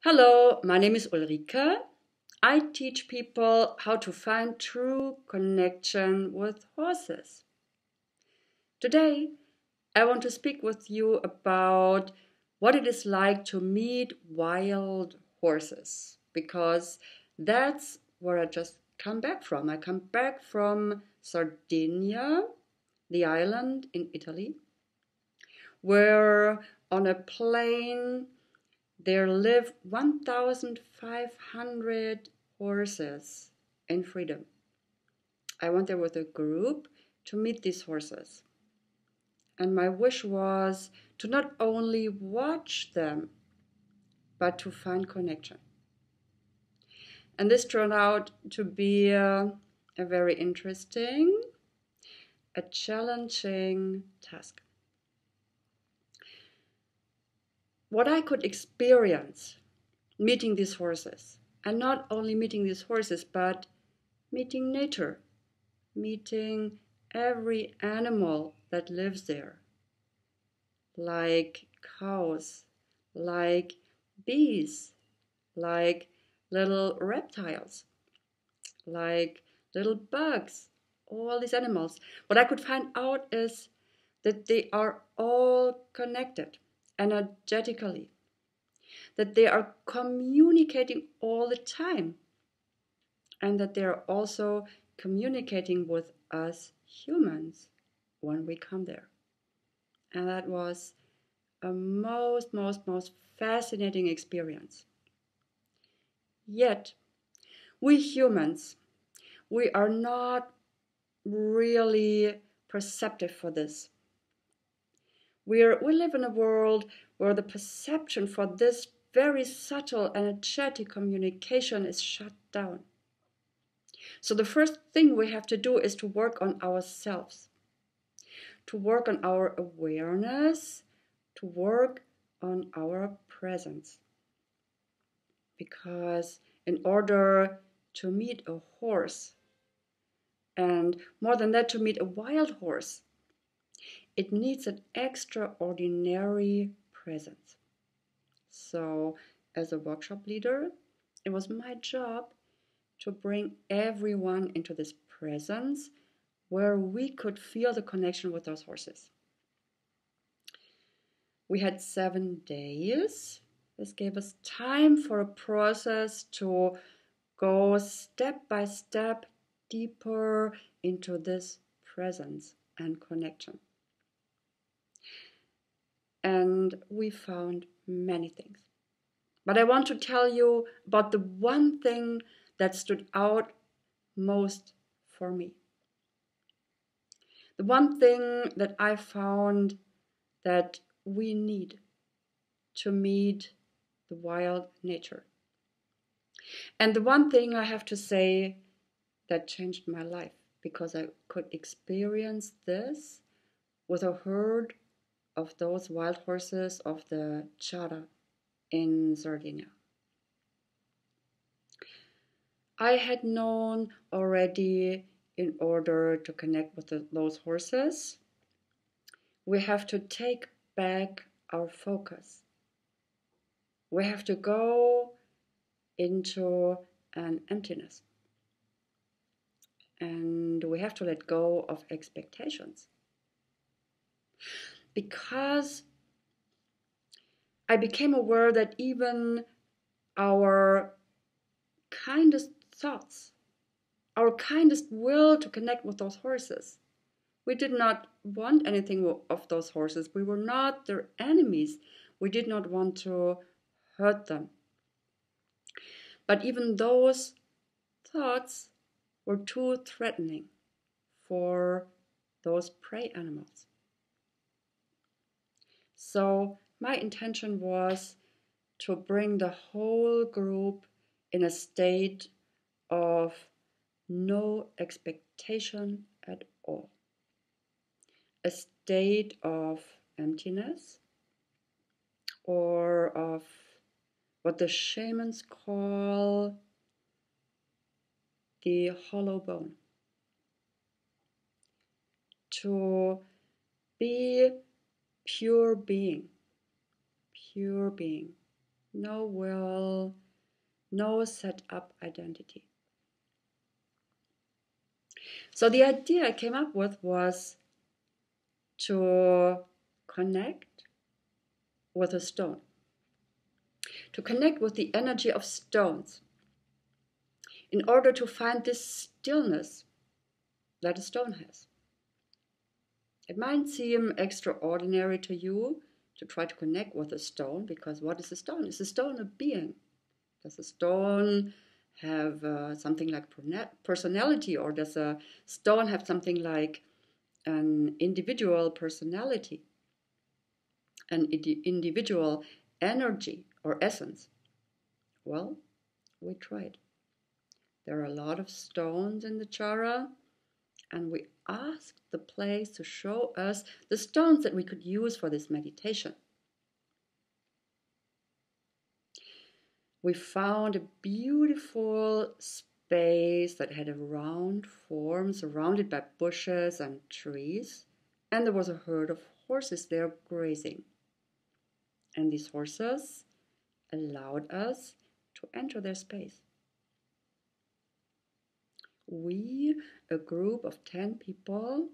Hello, my name is Ulrike. I teach people how to find true connection with horses. Today, I want to speak with you about what it is like to meet wild horses because that's where I just come back from. I come back from Sardinia, the island in Italy, where on a plain there live 1,500 horses in freedom. I went there with a group to meet these horses. And my wish was to not only watch them, but to find connection. And this turned out to be a very interesting, a challenging task. What I could experience meeting these horses, and not only meeting these horses, but meeting nature, meeting every animal that lives there, like cows, like bees, like little reptiles, like little bugs, all these animals. What I could find out is that they are all connected energetically, that they are communicating all the time, and that they are also communicating with us humans when we come there. And that was a most fascinating experience. Yet, we humans, we are not really perceptive for this. We live in a world where the perception for this very subtle energetic communication is shut down. So the first thing we have to do is to work on ourselves, to work on our awareness, to work on our presence. Because in order to meet a horse, and more than that, to meet a wild horse, it needs an extraordinary presence. So, as a workshop leader, it was my job to bring everyone into this presence where we could feel the connection with those horses. We had 7 days. This gave us time for a process to go step by step deeper into this presence and connection. And we found many things. But I want to tell you about the one thing that stood out most for me. The one thing that I found that we need to meet the wild nature. And the one thing I have to say that changed my life, because I could experience this with a herd of those wild horses of the Giara in Sardinia. I had known already, in order to connect with those horses, we have to take back our focus. We have to go into an emptiness. And we have to let go of expectations. Because I became aware that even our kindest thoughts, our kindest will to connect with those horses, we did not want anything of those horses. We were not their enemies. We did not want to hurt them. But even those thoughts were too threatening for those prey animals. So my intention was to bring the whole group in a state of no expectation at all. A state of emptiness, or of what the shamans call the hollow bone. To be pure being, no will, no set up identity. So the idea I came up with was to connect with a stone, to connect with the energy of stones in order to find this stillness that a stone has. It might seem extraordinary to you to try to connect with a stone, because what is a stone? Is a stone a being? Does a stone have something like personality, or does a stone have something like an individual personality, an individual energy or essence? Well, we tried. There are a lot of stones in the Giara, and we asked the place to show us the stones that we could use for this meditation. We found a beautiful space that had a round form surrounded by bushes and trees, and there was a herd of horses there grazing. And these horses allowed us to enter their space. We, a group of 10 people,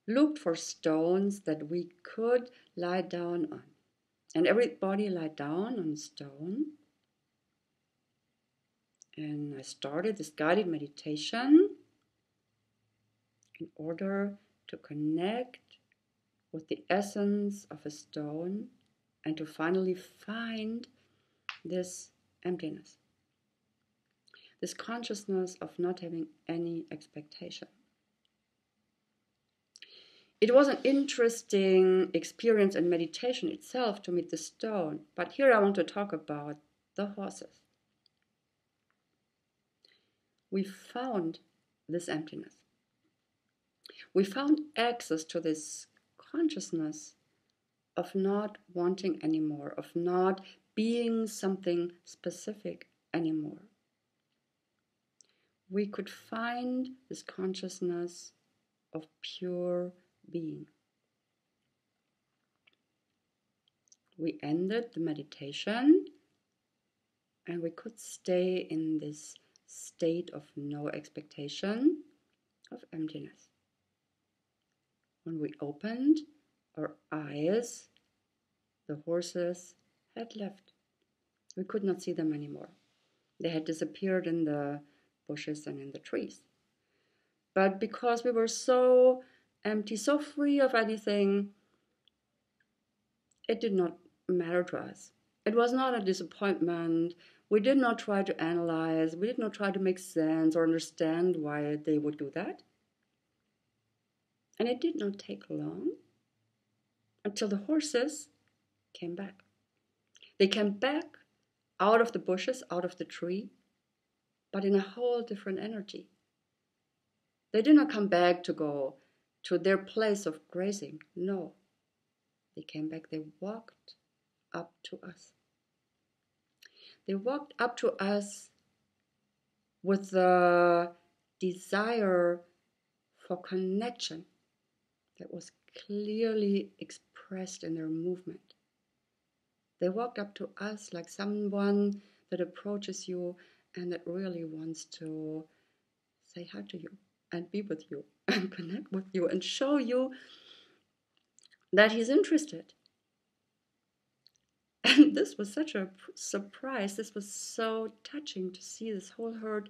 looked for stones that we could lie down on. And everybody lied down on a stone. And I started this guided meditation in order to connect with the essence of a stone and to finally find this emptiness, this consciousness of not having any expectation. It was an interesting experience and meditation itself to meet the stone, but here I want to talk about the horses. We found this emptiness. We found access to this consciousness of not wanting anymore, of not being something specific anymore. We could find this consciousness of pure being. We ended the meditation and we could stay in this state of no expectation, of emptiness. When we opened our eyes, the horses had left. We could not see them anymore. They had disappeared in the bushes and in the trees. But because we were so empty, so free of anything, it did not matter to us. It was not a disappointment. We did not try to analyze. We did not try to make sense or understand why they would do that. And it did not take long until the horses came back. They came back out of the bushes, out of the tree, but in a whole different energy. They did not come back to go to their place of grazing. No. They came back, they walked up to us. They walked up to us with the desire for connection that was clearly expressed in their movement. They walked up to us like someone that approaches you and that really wants to say hi to you and be with you and connect with you and show you that he's interested. And this was such a surprise. This was so touching to see this whole herd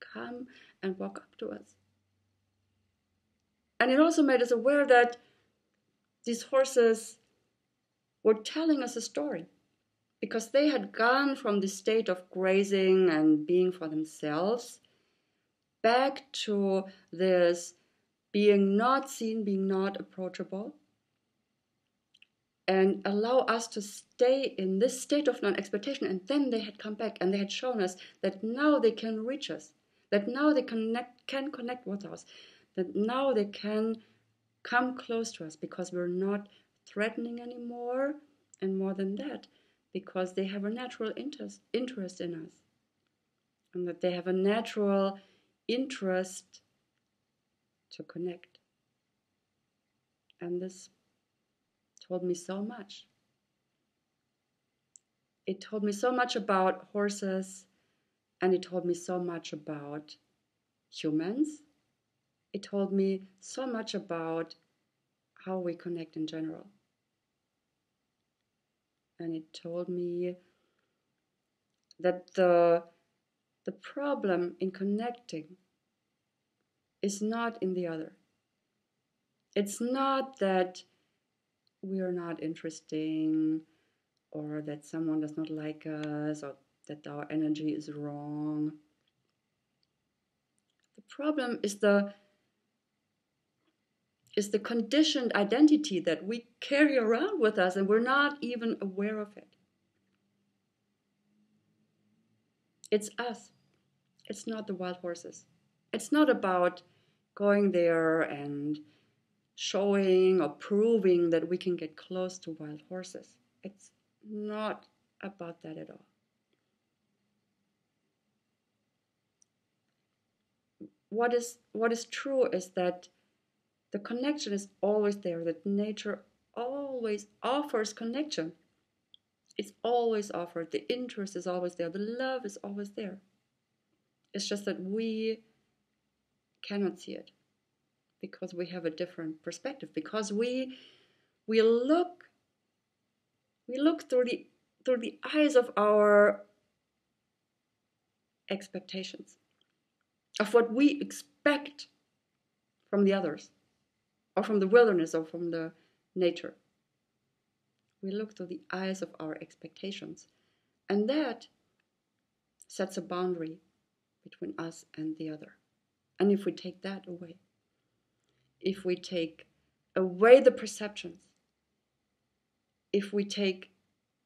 come and walk up to us. And it also made us aware that these horses were telling us a story, because they had gone from the state of grazing and being for themselves back to this being not seen, being not approachable, and allow us to stay in this state of non-expectation. And then they had come back and they had shown us that now they can reach us, that now they can connect with us, that now they can come close to us because we're not threatening anymore, and more than that, because they have a natural interest in us, and that they have a natural interest to connect. And this told me so much. It told me so much about horses, and it told me so much about humans. It told me so much about how we connect in general. And it told me that the problem in connecting is not in the other. It's not that we are not interesting, or that someone does not like us, or that our energy is wrong. The problem is the conditioned identity that we carry around with us, and we're not even aware of it. It's us. It's not the wild horses. It's not about going there and showing or proving that we can get close to wild horses. It's not about that at all. What is true is that the connection is always there, that nature always offers connection. It's always offered. The interest is always there. The love is always there. It's just that we cannot see it because we have a different perspective, because we look through the eyes of our expectations, of what we expect from the others, or from the wilderness, or from the nature. We look through the eyes of our expectations, and that sets a boundary between us and the other. And if we take that away, if we take away the perceptions, if we take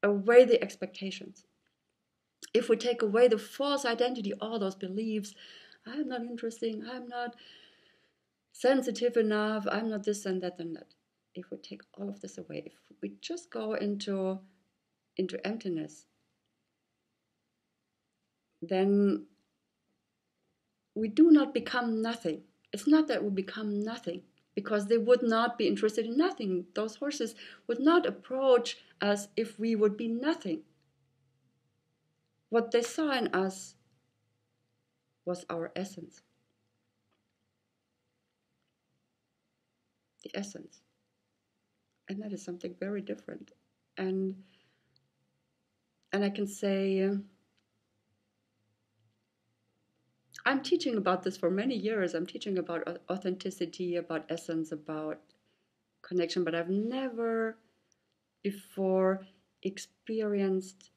away the expectations, if we take away the false identity, all those beliefs, I'm not interesting, I'm not sensitive enough, I'm not this and that and that. If we take all of this away, if we just go into emptiness, then we do not become nothing. It's not that we become nothing, because they would not be interested in nothing. Those horses would not approach us if we would be nothing. What they saw in us was our essence. The essence. And that is something very different. And I can say, I'm teaching about this for many years. I'm teaching about authenticity, about essence, about connection, but I've never before experienced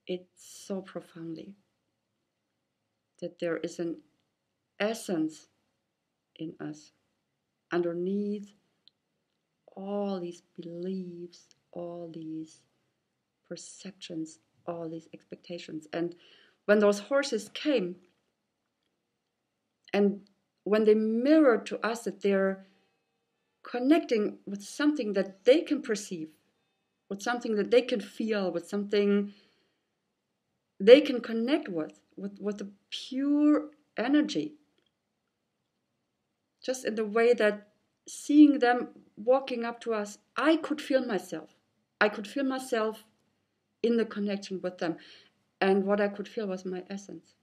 it so profoundly. That there is an essence in us underneath all these beliefs, all these perceptions, all these expectations. And when those horses came, and when they mirrored to us that they're connecting with something that they can perceive, with something that they can feel, with something they can connect with the pure energy. Just in the way that seeing them walking up to us, I could feel myself. I could feel myself in the connection with them. And what I could feel was my essence.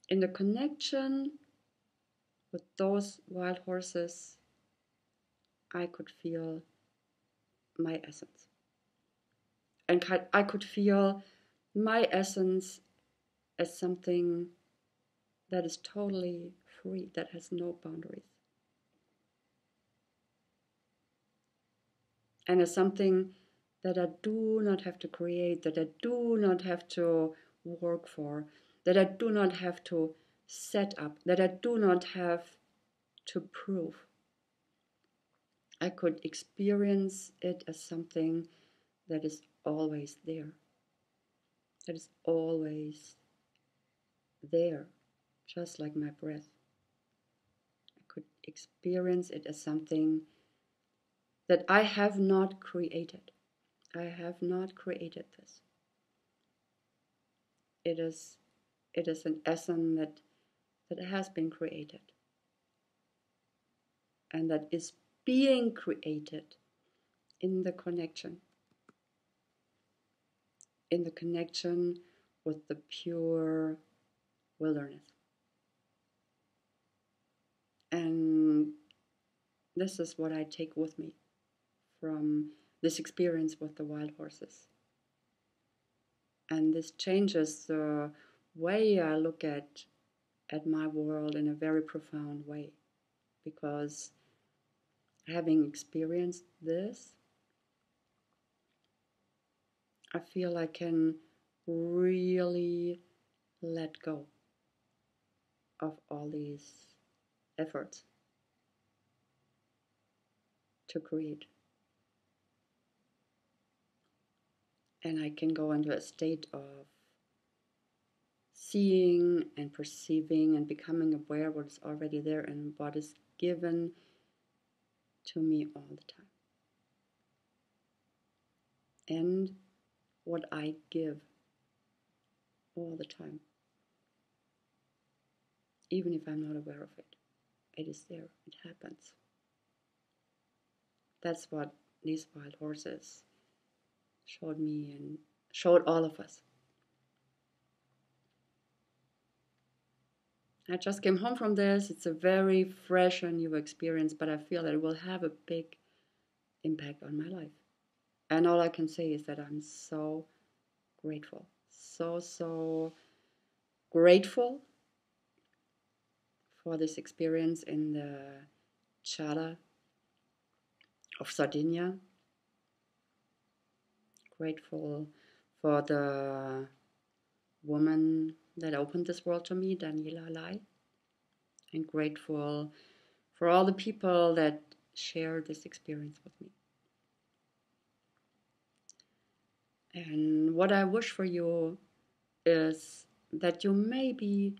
In the connection with those wild horses, I could feel my essence. And I could feel my essence as something that is totally free, that has no boundaries. And as something that I do not have to create, that I do not have to work for, that I do not have to set up, that I do not have to prove. I could experience it as something that is always there, that is always there, just like my breath. I could experience it as something that I have not created. I have not created this. It is an essence that has been created, and that is being created in the connection. in the connection with the pure wilderness. And this is what I take with me from this experience with the wild horses. And this changes the way I look at my world in a very profound way. Because having experienced this, I feel I can really let go of all these efforts to create. And I can go into a state of seeing and perceiving and becoming aware of what is already there and what is given to me all the time. And what I give all the time. Even if I'm not aware of it. It is there. It happens. That's what these wild horses showed me and showed all of us. I just came home from this. It's a very fresh and new experience, but I feel that it will have a big impact on my life. And all I can say is that I'm so grateful. So grateful for this experience in the Giara of Sardinia. Grateful for the woman that opened this world to me, Daniela, and grateful for all the people that shared this experience with me. And what I wish for you is that you may be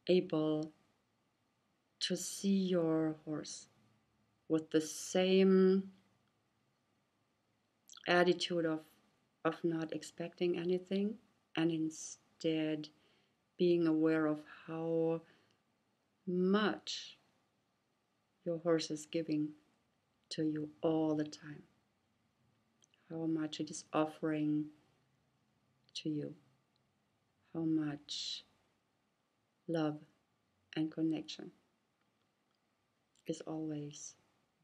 able to see your horse with the same attitude of not expecting anything, and instead being aware of how much your horse is giving to you all the time, how much it is offering to you, how much love and connection is always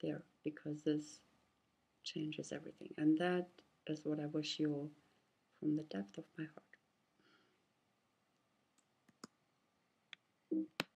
there, because this changes everything. And that is what I wish you from the depth of my heart.